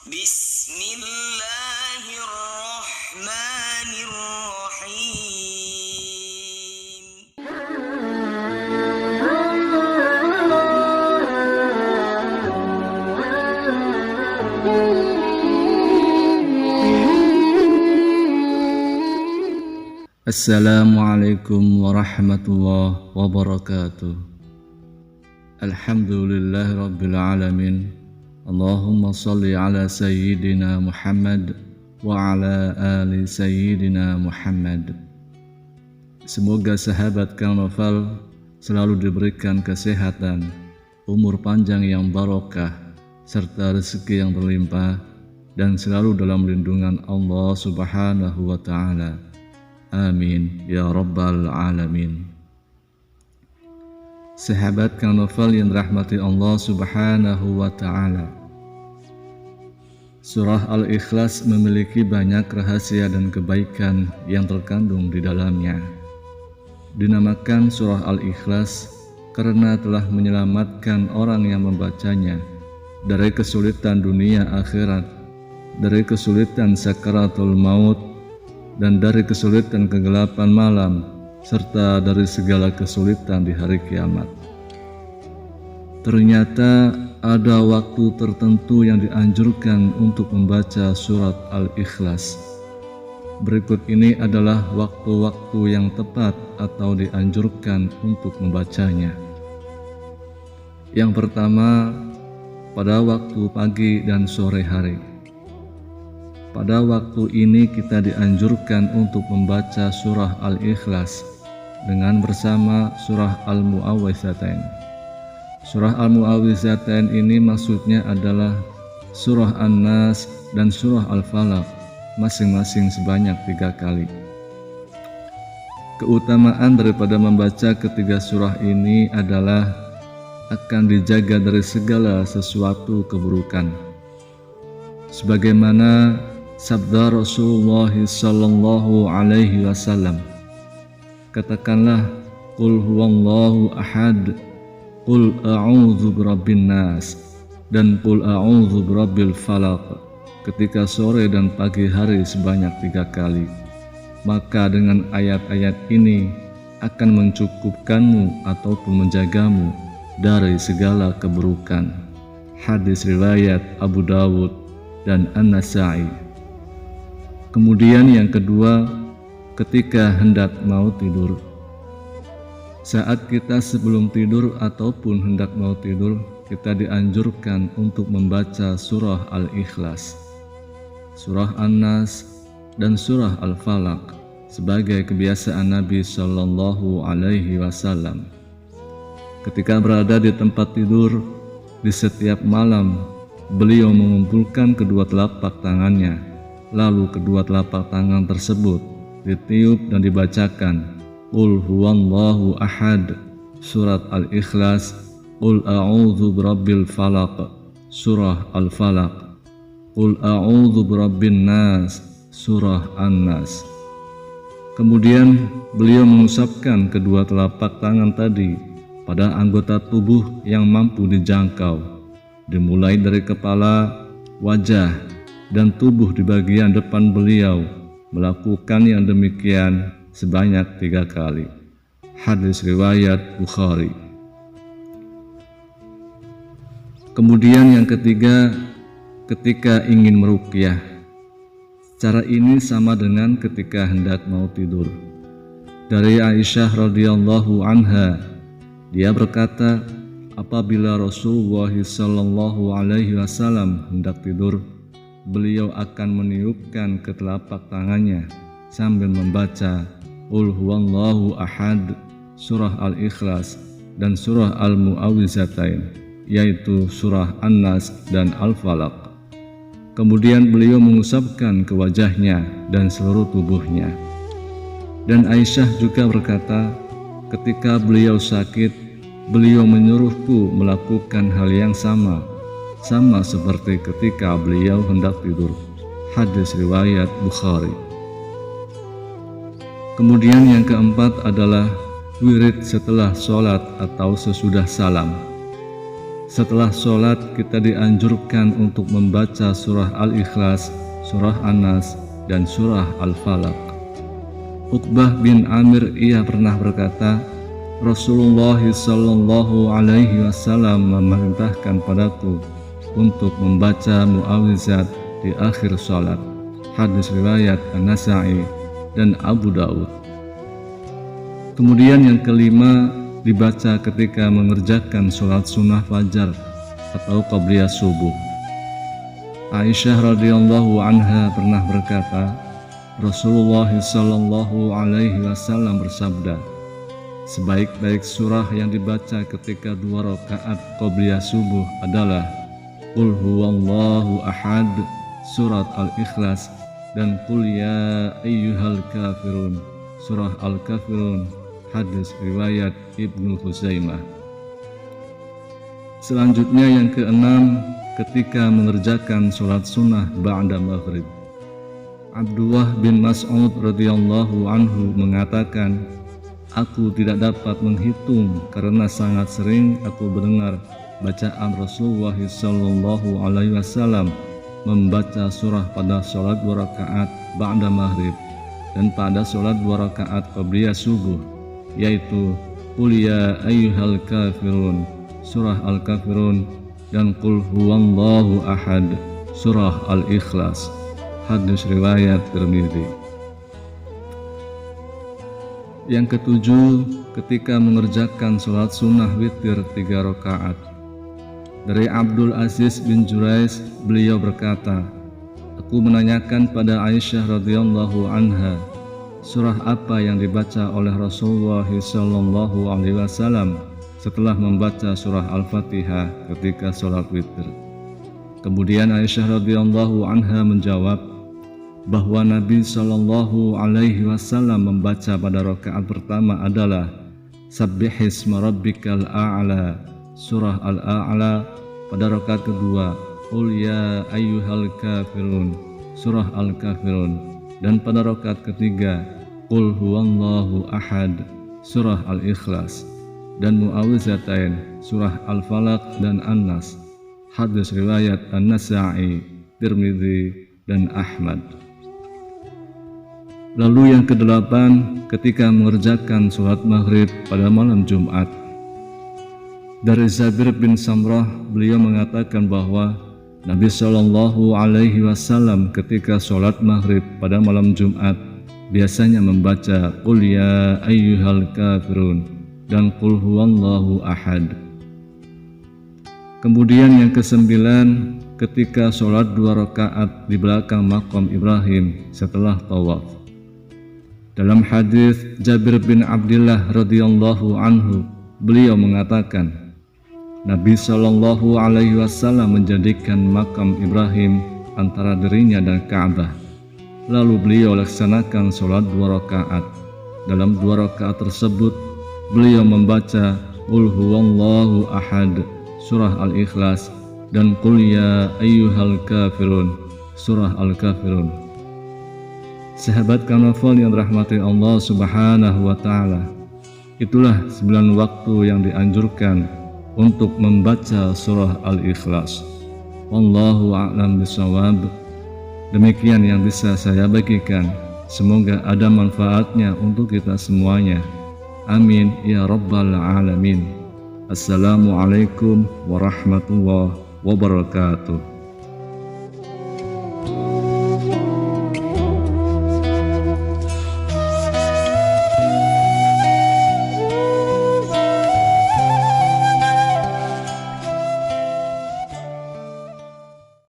Bismillahirrahmanirrahim. Assalamualaikum warahmatullahi wabarakatuh. Alhamdulillahi rabbil alamin. Allahumma salli ala sayyidina Muhammad wa ala ali sayyidina Muhammad. Semoga sahabat Kang Novel selalu diberikan kesehatan, umur panjang yang barokah, serta rezeki yang berlimpah, dan selalu dalam lindungan Allah Subhanahu wa ta'ala. Amin ya rabbal alamin. Sahabat Kang Novel yang dirahmati Allah Subhanahu wa ta'ala, Surah Al-Ikhlas memiliki banyak rahasia dan kebaikan yang terkandung di dalamnya. Dinamakan Surah Al-Ikhlas karena telah menyelamatkan orang yang membacanya dari kesulitan dunia akhirat, dari kesulitan sakaratul maut, dan dari kesulitan kegelapan malam, serta dari segala kesulitan di hari kiamat. Ternyata ada waktu tertentu yang dianjurkan untuk membaca surat Al-Ikhlas. Berikut ini adalah waktu-waktu yang tepat atau dianjurkan untuk membacanya. Yang pertama, pada waktu pagi dan sore hari. Pada waktu ini kita dianjurkan untuk membaca surah Al-Ikhlas dengan bersama surah Al-Mu'awwizatain. Surah Al-Mu'awwizatain ini maksudnya adalah surah An-Nas dan surah Al-Falaq, masing-masing sebanyak 3 kali. Keutamaan daripada membaca ketiga surah ini adalah akan dijaga dari segala sesuatu keburukan. Sebagaimana sabda Rasulullah sallallahu alaihi wasallam, katakanlah qul huwallahu ahad, qul a'udzu birabbin nas, dan qul a'udzu birabbil falaq ketika sore dan pagi hari sebanyak 3 kali. Maka dengan ayat-ayat ini akan mencukupkanmu ataupun menjagamu dari segala keburukan. Hadis riwayat Abu Dawud dan An-Nasa'i. Kemudian yang kedua, ketika hendak mau tidur. Saat kita sebelum tidur ataupun hendak mau tidur, kita dianjurkan untuk membaca surah Al-Ikhlas, surah An-Nas, dan surah Al-Falaq sebagai kebiasaan Nabi Shallallahu Alaihi Wasallam. Ketika berada di tempat tidur, di setiap malam, beliau mengumpulkan kedua telapak tangannya. Lalu kedua telapak tangan tersebut ditiup dan dibacakan Qul huwallahu ahad, surat Al-Ikhlas, Qul a'udzu birabbil falaq, surah Al-Falaq, Qul a'udzu birabbin nas, surah An-Nas. Kemudian beliau mengusapkan kedua telapak tangan tadi pada anggota tubuh yang mampu dijangkau, dimulai dari kepala, wajah, dan tubuh di bagian depan beliau, melakukan yang demikian sebanyak 3 kali. Hadis riwayat Bukhari. Kemudian yang ketiga, ketika ingin meruqyah. Cara ini sama dengan ketika hendak mau tidur. Dari Aisyah radhiyallahu anha, dia berkata, apabila Rasulullah sallallahu alaihi wasallam hendak tidur, beliau akan meniupkan ke telapak tangannya sambil membaca Qul huwallahu ahad, surah Al-Ikhlas, dan surah Al-Mu'awwizatain, yaitu surah An-Nas dan Al-Falaq. Kemudian beliau mengusapkan ke wajahnya dan seluruh tubuhnya. Dan Aisyah juga berkata, ketika beliau sakit, beliau menyuruhku melakukan hal yang sama seperti ketika beliau hendak tidur. Hadis riwayat Bukhari. Kemudian yang keempat adalah wirid setelah sholat atau sesudah salam. Setelah sholat kita dianjurkan untuk membaca surah Al-Ikhlas, surah An-Nas, dan surah Al-Falaq. Uqbah bin Amir ia pernah berkata, Rasulullah sallallahu alaihi wasallam memerintahkan padaku untuk membaca muawwizat di akhir sholat. Hadis riwayat An-Nasa'i dan Abu Daud. Kemudian yang kelima, dibaca ketika mengerjakan sholat sunnah fajar atau qabliyah subuh. Aisyah radhiyallahu anha pernah berkata, Rasulullah sallallahu alaihi wasallam bersabda, sebaik-baik surah yang dibaca ketika 2 rakaat qabliyah subuh adalah Qul huwallahu ahad, surat Al-Ikhlas, dan Qul ya ayyuhal kafirun, surah Al-Kafirun. Hadis riwayat Ibnu Huzaimah. Selanjutnya yang keenam, ketika mengerjakan sholat sunnah ba'da maghrib. Abdullah bin Mas'ud radhiyallahu anhu mengatakan, aku tidak dapat menghitung karena sangat sering aku mendengar bacaan Rasulullah sallallahu alaihi wasallam membaca surah pada sholat 2 rakaat ba'da maghrib dan pada sholat 2 rakaat qabliyah subuh, yaitu Qul ya ayyuhal kafirun, surah Al-Kafirun, dan Qul huwallahu ahad, surah Al-Ikhlas. Hadis riwayat Tirmidzi. Yang ketujuh, ketika mengerjakan sholat sunnah witir 3 rakaat. Dari Abdul Aziz bin Jurais, beliau berkata, aku menanyakan pada Aisyah radhiyallahu anha, surah apa yang dibaca oleh Rasulullah sallallahu alaihi wasallam setelah membaca surah Al-Fatihah ketika sholat witir. Kemudian Aisyah radhiyallahu anha menjawab bahwa Nabi sallallahu alaihi wasallam membaca pada rakaat pertama adalah Sabbihisma rabbikal a'la, surah Al-A'la, pada rakaat kedua Qul ya ayyuhal kafirun, surah Al-Kafirun, dan pada rakaat ketiga Qul huwallahu ahad, surah Al-Ikhlas, dan muawwizatain, surah Al-Falaq dan An-Nas. Hadis riwayat An-Nasa'i, Tirmidzi, dan Ahmad. Lalu yang kedelapan, ketika mengerjakan sholat maghrib pada malam Jumat. Dari Jabir bin Samrah, beliau mengatakan bahwa Nabi Shallallahu alaihi wasallam ketika sholat maghrib pada malam Jumat biasanya membaca Qul ya ayyuhal kafirun dan Qul huwallahu ahad. Kemudian yang kesembilan, ketika sholat 2 rakaat di belakang maqam Ibrahim setelah tawaf. Dalam hadis Jabir bin Abdullah radhiyallahu anhu, beliau mengatakan, Nabi Shallallahu alaihi wasallam menjadikan makam Ibrahim antara dirinya dan Ka'bah. Lalu beliau laksanakan sholat 2 rakaat. Dalam 2 rakaat tersebut, beliau membaca Qul huwallahu ahad, surah Al-Ikhlas, dan Qul ya ayyuhal kafirun, surah Al-Kafirun. Sahabat Kanafal yang dirahmati Allah subhanahu wa ta'ala, itulah 9 waktu yang dianjurkan untuk membaca surah Al-Ikhlas. Wallahu a'lam bishawab. Demikian yang bisa saya bagikan. Semoga ada manfaatnya untuk kita semuanya. Amin ya rabbal alamin. Assalamualaikum warahmatullahi wabarakatuh.